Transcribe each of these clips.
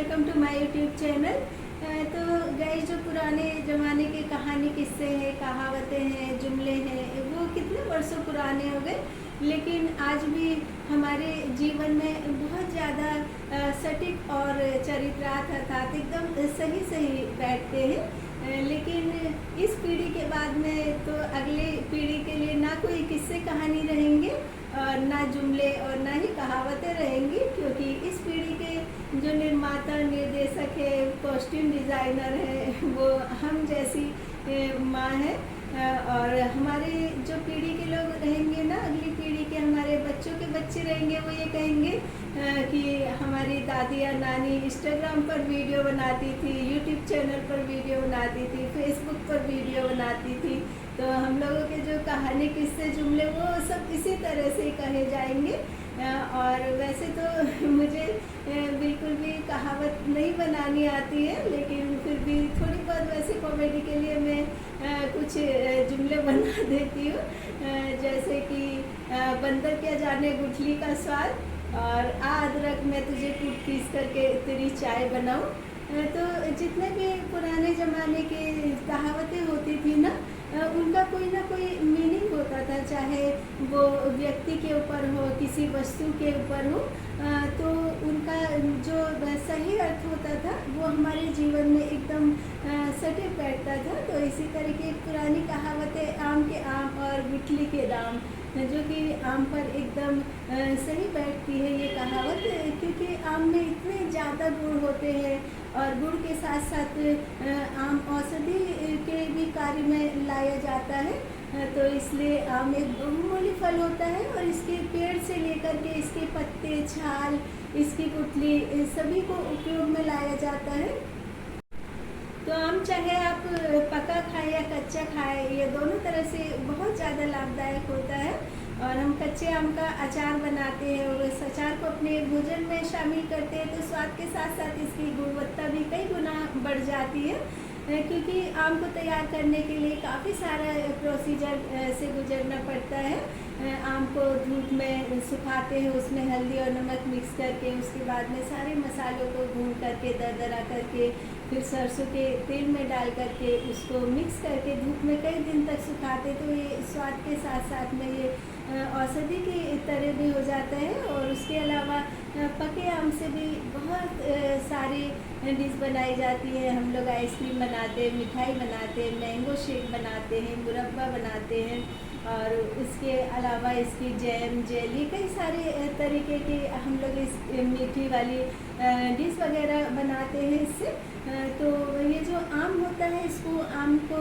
Welcome to my YouTube channel. तो guys, जो पुराने ज़माने के कहानी किस्से हैं, कहावतें हैं, जुमले हैं, वो कितने वर्षों पुराने हो गए, लेकिन आज भी हमारे जीवन में बहुत ज़्यादा सटीक और चरित्रार्थ अर्थात एकदम सही सही बैठते हैं। लेकिन इस पीढ़ी के बाद में तो अगले पीढ़ी के लिए ना कोई किस्से कहानी रहेंगे और ना जुमले और ना ही कहावतें रहेंगी, क्योंकि इस पीढ़ी के जो निर्माता निर्देशक है, कॉस्ट्यूम डिज़ाइनर है, वो हम जैसी माँ है। और हमारे जो पीढ़ी के लोग रहेंगे ना, अगली पीढ़ी के हमारे बच्चों के बच्चे रहेंगे, वो ये कहेंगे कि हमारी दादी या नानी इंस्टाग्राम पर वीडियो बनाती थी, यूट्यूब चैनल पर वीडियो बनाती थी, फेसबुक पर वीडियो बनाती थी। तो हम लोगों के जो कहानी किस्से जुमले वो सब इसी तरह से कहे जाएंगे। और वैसे तो मुझे बिल्कुल भी कहावत नहीं बनानी आती है, लेकिन फिर भी थोड़ी बहुत वैसे कॉमेडी के लिए मैं कुछ जुमले बना देती हूँ। जैसे कि बंदर क्या जाने गुठली का स्वाद, और आ अदरक मैं तुझे कूट पीस करके तेरी चाय बनाऊँ। तो जितने भी पुराने ज़माने के कहावतें होती थी ना, उनका कोई ना कोई मीनिंग होता था, चाहे वो व्यक्ति के ऊपर हो, किसी वस्तु के ऊपर हो। तो उनका जो सही अर्थ होता था वो हमारे जीवन में एकदम सटीक बैठता था। तो इसी तरह की पुरानी कहावतें आम के आम और गुठली के दाम, जो कि आम पर एकदम सही बैठती है ये कहावत, क्योंकि आम में इतने ज़्यादा गुण होते हैं और गुण के साथ साथ आम औषधि के भी कार्य में लाया जाता है। तो इसलिए आम एक बहुमूल्य फल होता है और इसके पेड़ से लेकर के इसके पत्ते, छाल, इसकी गुठली, सभी को उपयोग में लाया जाता है। तो आम चाहे आप पका खाएं या कच्चा खाएं, ये दोनों तरह से बहुत ज़्यादा लाभदायक होता है। और हम कच्चे आम का अचार बनाते हैं और इस अचार को अपने भोजन में शामिल करते हैं, तो स्वाद के साथ साथ इसकी गुणवत्ता भी कई गुना बढ़ जाती है, क्योंकि आम को तैयार करने के लिए काफ़ी सारा प्रोसीजर से गुजरना पड़ता है। आम को धूप में सुखाते हैं, उसमें हल्दी और नमक मिक्स करके, उसके बाद में सारे मसालों को भून करके दरदरा करके, फिर सरसों के तेल में डाल करके उसको मिक्स करके धूप में कई दिन तक सुखाते। तो ये स्वाद के साथ साथ में ये औषधि की तरह भी हो जाता है। और उसके अलावा पके आम से भी बहुत सारी डिश बनाई जाती है। हम लोग आइसक्रीम बनाते हैं, मिठाई बनाते हैं, मैंगो शेक बनाते हैं, मुरब्बा बनाते हैं, और इसके अलावा इसकी जैम, जेली, कई सारे तरीके की हम लोग इस मीठी वाली डिश वगैरह बनाते हैं इससे। तो ये जो आम होता है, इसको आम को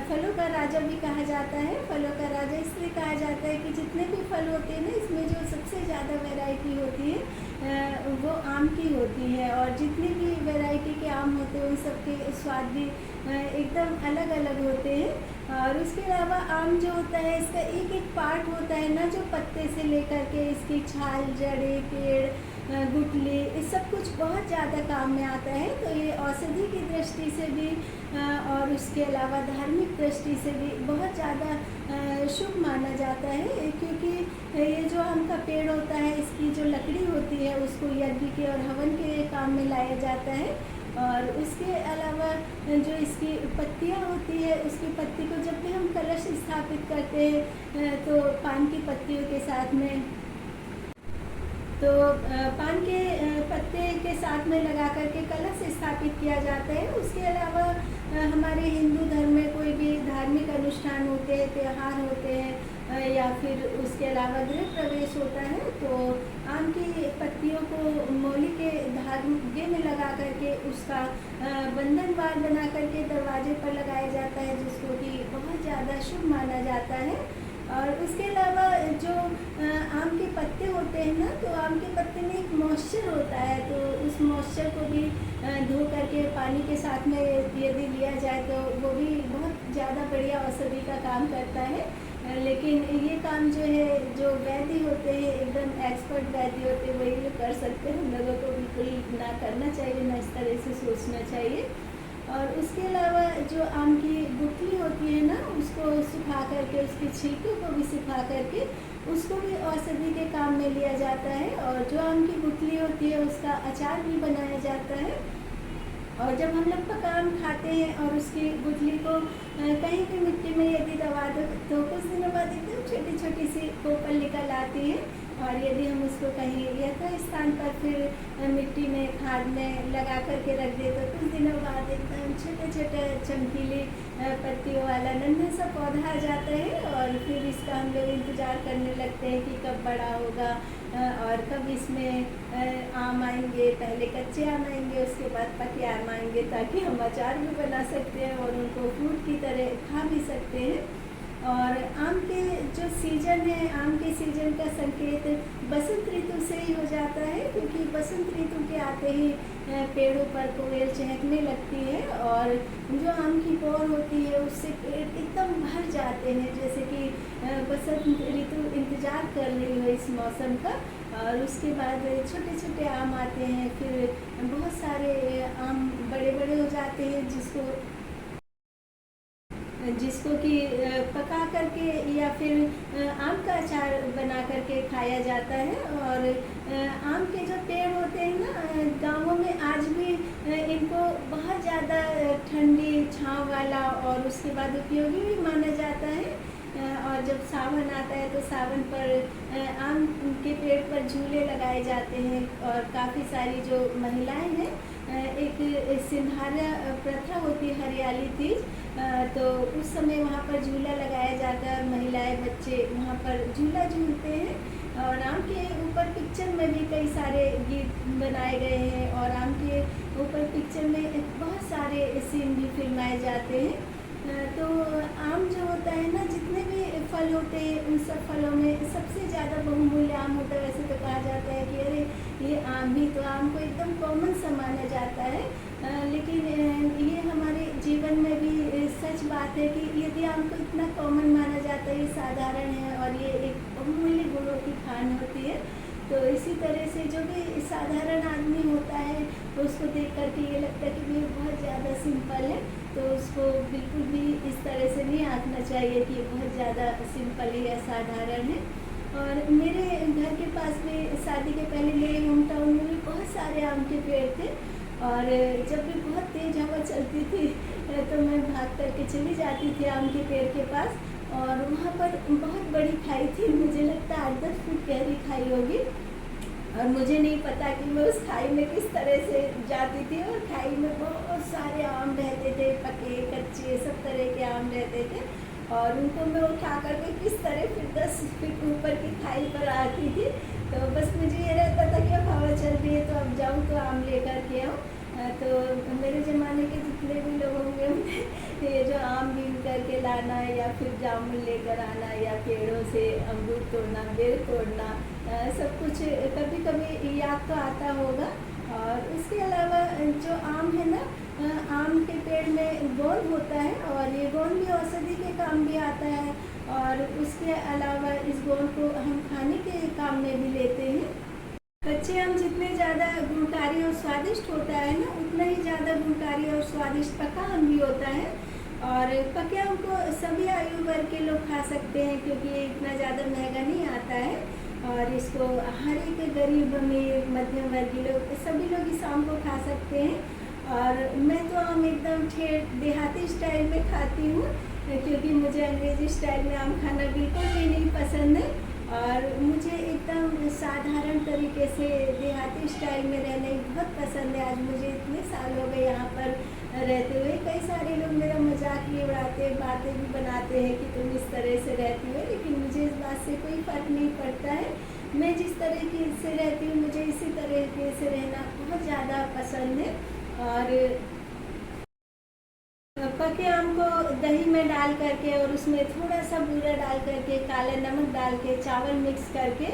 फलों का राजा भी कहा जाता है। फलों का राजा इसलिए कहा जाता है कि जितने भी फल होते हैं ना, इसमें जो सबसे ज़्यादा वैरायटी होती है वो आम की होती है। और जितनी भी वैरायटी के आम होते हैं उन सबके स्वाद भी एकदम अलग अलग होते हैं। और उसके अलावा आम जो होता है, इसका एक एक पार्ट होता है ना, जो पत्ते से लेकर के इसकी छाल, जड़ें, पेड़, गुठली, ये सब कुछ बहुत ज़्यादा काम में आता है। तो ये औषधि की दृष्टि से भी और उसके अलावा धार्मिक दृष्टि से भी बहुत ज़्यादा शुभ माना जाता है, क्योंकि ये जो आम का पेड़ होता है, इसकी जो लकड़ी होती है उसको यज्ञ के और हवन के काम में लाया जाता है। और उसके अलावा जो इसकी पत्तियां होती है, उसकी पत्ती को जब भी हम कलश स्थापित करते हैं तो पान की पत्तियों के साथ में, तो पान के पत्ते के साथ में लगा करके कलश स्थापित किया जाता है। उसके अलावा हमारे हिंदू धर्म में कोई भी धार्मिक अनुष्ठान होते हैं, त्यौहार होते हैं, या फिर उसके अलावा गृह प्रवेश होता है, तो आम की पत्तियों को मौली के धागे में लगा करके उसका बंधनवार बना करके दरवाजे पर लगाया जाता है, जिसको कि बहुत ज़्यादा शुभ माना जाता है। और उसके अलावा जो आम के पत्ते होते हैं ना, तो आम के पत्ते में एक मॉइस्चर होता है, तो उस मॉइस्चर को भी धो करके पानी के साथ में यदि लिया जाए तो वो भी बहुत ज़्यादा बढ़िया औषधि का काम करता है। लेकिन ये काम जो है, जो वैद्य होते हैं, एकदम एक्सपर्ट वैद्य होते हैं, वही लोग कर सकते हैं। हम लोगों को बिल्कुल ना करना चाहिए, ना इस तरह से सोचना चाहिए। और उसके अलावा जो आम की गुठली होती है ना, उसको सुखा करके, उसके छिलके को भी सुखा करके उसको भी औषधि के काम में लिया जाता है। और जो आम की गुठली होती है उसका अचार भी बनाया जाता है। और जब हम लोग पका आम खाते हैं और उसकी गुठली को कहीं भी मिट्टी में यदि दबा दो तो कुछ दिनों बाद एकदम छोटी छोटी सी कोपल निकल आती है। और यदि हम उसको कहीं यथा स्थान पर फिर मिट्टी में खाद में लगा करके रख दे तो कुछ दिनों बाद एकदम छोटे छोटे चमकीले पत्तियों वाला नन्हा सा पौधा आ जाता है। और फिर इसका हम लोग इंतज़ार करने लगते हैं कि कब बड़ा होगा और कब इसमें आम आएंगे। पहले कच्चे आम आएंगे, उसके बाद पके आम आएंगे, ताकि हम अचार भी बना सकते हैं और उनको फ्रूट की तरह खा भी सकते हैं। और आम के जो सीजन है, आम के सीजन का संकेत बसंत ऋतु से ही हो जाता है, क्योंकि बसंत ऋतु के आते ही पेड़ों पर कोयल चहकने लगती है और जो आम की पौर होती है उससे पेड़ एकदम भर जाते हैं, जैसे कि बसंत ऋतु इंतज़ार कर रही हो इस मौसम का। और उसके बाद छोटे छोटे आम आते हैं, फिर बहुत सारे आम बड़े बड़े हो जाते हैं जिसको कि पका करके या फिर आम का अचार बना करके खाया जाता है। और आम के जो पेड़ होते हैं ना, गांवों में आज भी इनको बहुत ज़्यादा ठंडी छांव वाला और उसके बाद उपयोगी भी माना जाता है। और जब सावन आता है तो सावन पर आम के पेड़ पर झूले लगाए जाते हैं। और काफ़ी सारी जो महिलाएं हैं, एक सिंधारा प्रथा होती है, हरियाली तीज, तो उस समय वहाँ पर झूला लगाया जाता है। महिलाएं बच्चे वहाँ पर झूला झूलते हैं। और आम के ऊपर पिक्चर में भी कई सारे गीत बनाए गए हैं और आम के ऊपर पिक्चर में बहुत सारे सीन भी फिल्माए जाते हैं। तो आम जो होता है ना, जितने भी फल होते हैं उन सब फलों में सबसे ज़्यादा बहुमूल्य आम होता है। वैसे तो कहा जाता है कि अरे ये आम भी, तो आम को एकदम कॉमन सा माना जाता है, लेकिन ये हमारे जीवन में भी सच बात है कि यदि आम को इतना कॉमन माना जाता है, ये साधारण है और ये एक बहुमूल्य गुणों की खान होती है। तो इसी तरह से जो भी साधारण आदमी होता है तो उसको देख करके ये लगता है कि ये बहुत ज़्यादा सिंपल है, तो उसको बिल्कुल भी इस तरह से नहीं आंकना चाहिए कि बहुत ज़्यादा सिंपल है या साधारण है। और मेरे घर के पास में शादी के पहले मेरे होम टाउन में भी बहुत सारे आम के पेड़ थे। और जब भी बहुत तेज़ हवा चलती थी तो मैं भाग करके चली जाती थी आम के पेड़ के पास, और वहाँ पर बहुत बड़ी खाई थी, मुझे लगता है 8-10 फुट गहरी खाई होगी। और मुझे नहीं पता कि मैं उस खाई में किस तरह से जाती थी, और खाई में बहुत सारे आम रहते थे, पके कच्चे सब तरह के आम रहते थे। और उनको मैं उठा करके किस तरह फिर 10 फीट ऊपर की खाई पर आती थी। तो बस मुझे ये रहता था कि अब हवा चल रही है तो अब जाऊँ तो आम लेकर के आऊँ। तो मेरे ज़माने के जितने भी लोग होंगे ये जो आम बीन करके लाना या फिर जामुन लेकर आना या पेड़ों से अमरूद तोड़ना, बेर तोड़ना, सब कुछ कभी कभी याद तो आता होगा। और उसके अलावा जो आम है ना, आम के पेड़ में गोंद होता है और ये गोंद भी औषधि के काम भी आता है। और उसके अलावा इस गोंद को हम खाने के काम में भी लेते हैं। कच्चे आम जितने ज़्यादा गुणकारी और स्वादिष्ट होता है ना, उतना ही ज़्यादा गुणकारी और स्वादिष्ट पका आम भी होता है। और पके आम को सभी आयु वर्ग के लोग खा सकते हैं, क्योंकि ये इतना ज़्यादा महंगा नहीं आता है। और इसको हर एक गरीब अमीर मध्यम वर्गीय लोग, सभी लोग इस आम को खा सकते हैं। और मैं तो आम एकदम ठेठ देहाती स्टाइल में खाती हूँ, क्योंकि मुझे अंग्रेजी स्टाइल में आम खाना बिल्कुल भी नहीं पसंद है। और मुझे एकदम साधारण तरीके से देहाती स्टाइल में रहना बहुत पसंद है। आज मुझे इतने साल हो गए यहाँ पर रहते हुए। कई सारे लोग मेरा मजाक भी उड़ाते हैं, बातें भी बनाते हैं कि तुम इस तरह से रहती हो, लेकिन मुझे इस बात से कोई फ़र्क नहीं पड़ता है। मैं जिस तरीके से रहती हूँ मुझे इसी तरीके से रहना बहुत ज़्यादा पसंद है। और पके आम को दही में डाल करके और उसमें थोड़ा सा बूरा डाल करके, काला नमक डाल के, चावल मिक्स करके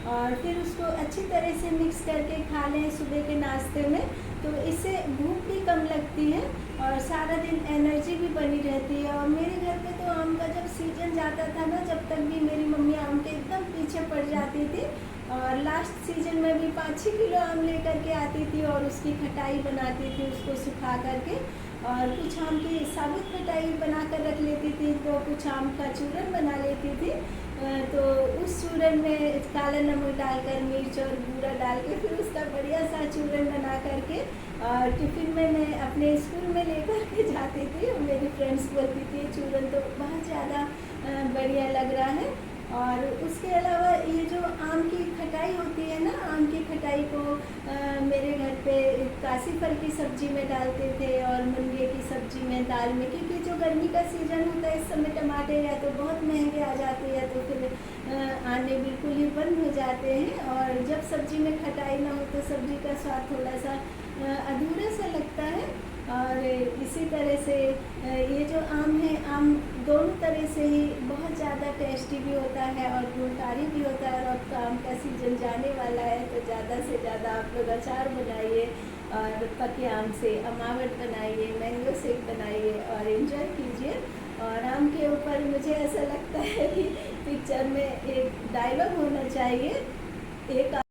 और फिर उसको अच्छी तरह से मिक्स करके खा लें सुबह के नाश्ते में, तो इससे भूख भी कम लगती है और सारा दिन एनर्जी भी बनी रहती है। और मेरे घर पे तो आम का जब सीजन जाता था ना, जब तक भी मेरी मम्मी आम के एकदम पीछे पड़ जाती थी और लास्ट सीजन में भी 5-6 किलो आम लेकर के आती थी और उसकी खटाई बनाती थी उसको सुखा करके, और कुछ आम की साबुत खटाई बना कर रख लेती थी, तो कुछ आम का चूरन बना लेती थी। तो उस चूरन में काला नमक डालकर, मिर्च और बूरा डाल के फिर उसका बढ़िया सा चूरन बना करके और टिफ़िन में मैं अपने स्कूल में लेकर के जाती थी। और मेरी फ्रेंड्स बोलती थी चूरन तो बहुत ज़्यादा बढ़िया लग रहा है। और उसके अलावा ये जो आम की खटाई होती है ना, आम की खटाई को मेरे घर पे काशी फल की सब्जी में डालते थे और मुनगे की सब्जी में, दाल में, क्योंकि जो गर्मी का सीज़न होता है इस समय टमाटर या तो बहुत महंगे आ जाते हैं तो फिर आने बिल्कुल ही बंद हो जाते हैं। और जब सब्जी में खटाई ना हो तो सब्जी का स्वाद थोड़ा सा अधूरा सा लगता है। और इसी तरह से ये जो आम है, आम दोनों तरह से ही बहुत ज़्यादा टेस्टी भी होता है और गुणकारी भी होता है। और अब तो आम का सीज़न जाने वाला है तो ज़्यादा से ज़्यादा आप लोग अचार बनाइए और पके आम से अमावट बनाइए, मैंगो शेक बनाइए और एंजॉय कीजिए। और आम के ऊपर मुझे ऐसा लगता है कि पिक्चर में एक डायलॉग होना चाहिए, एक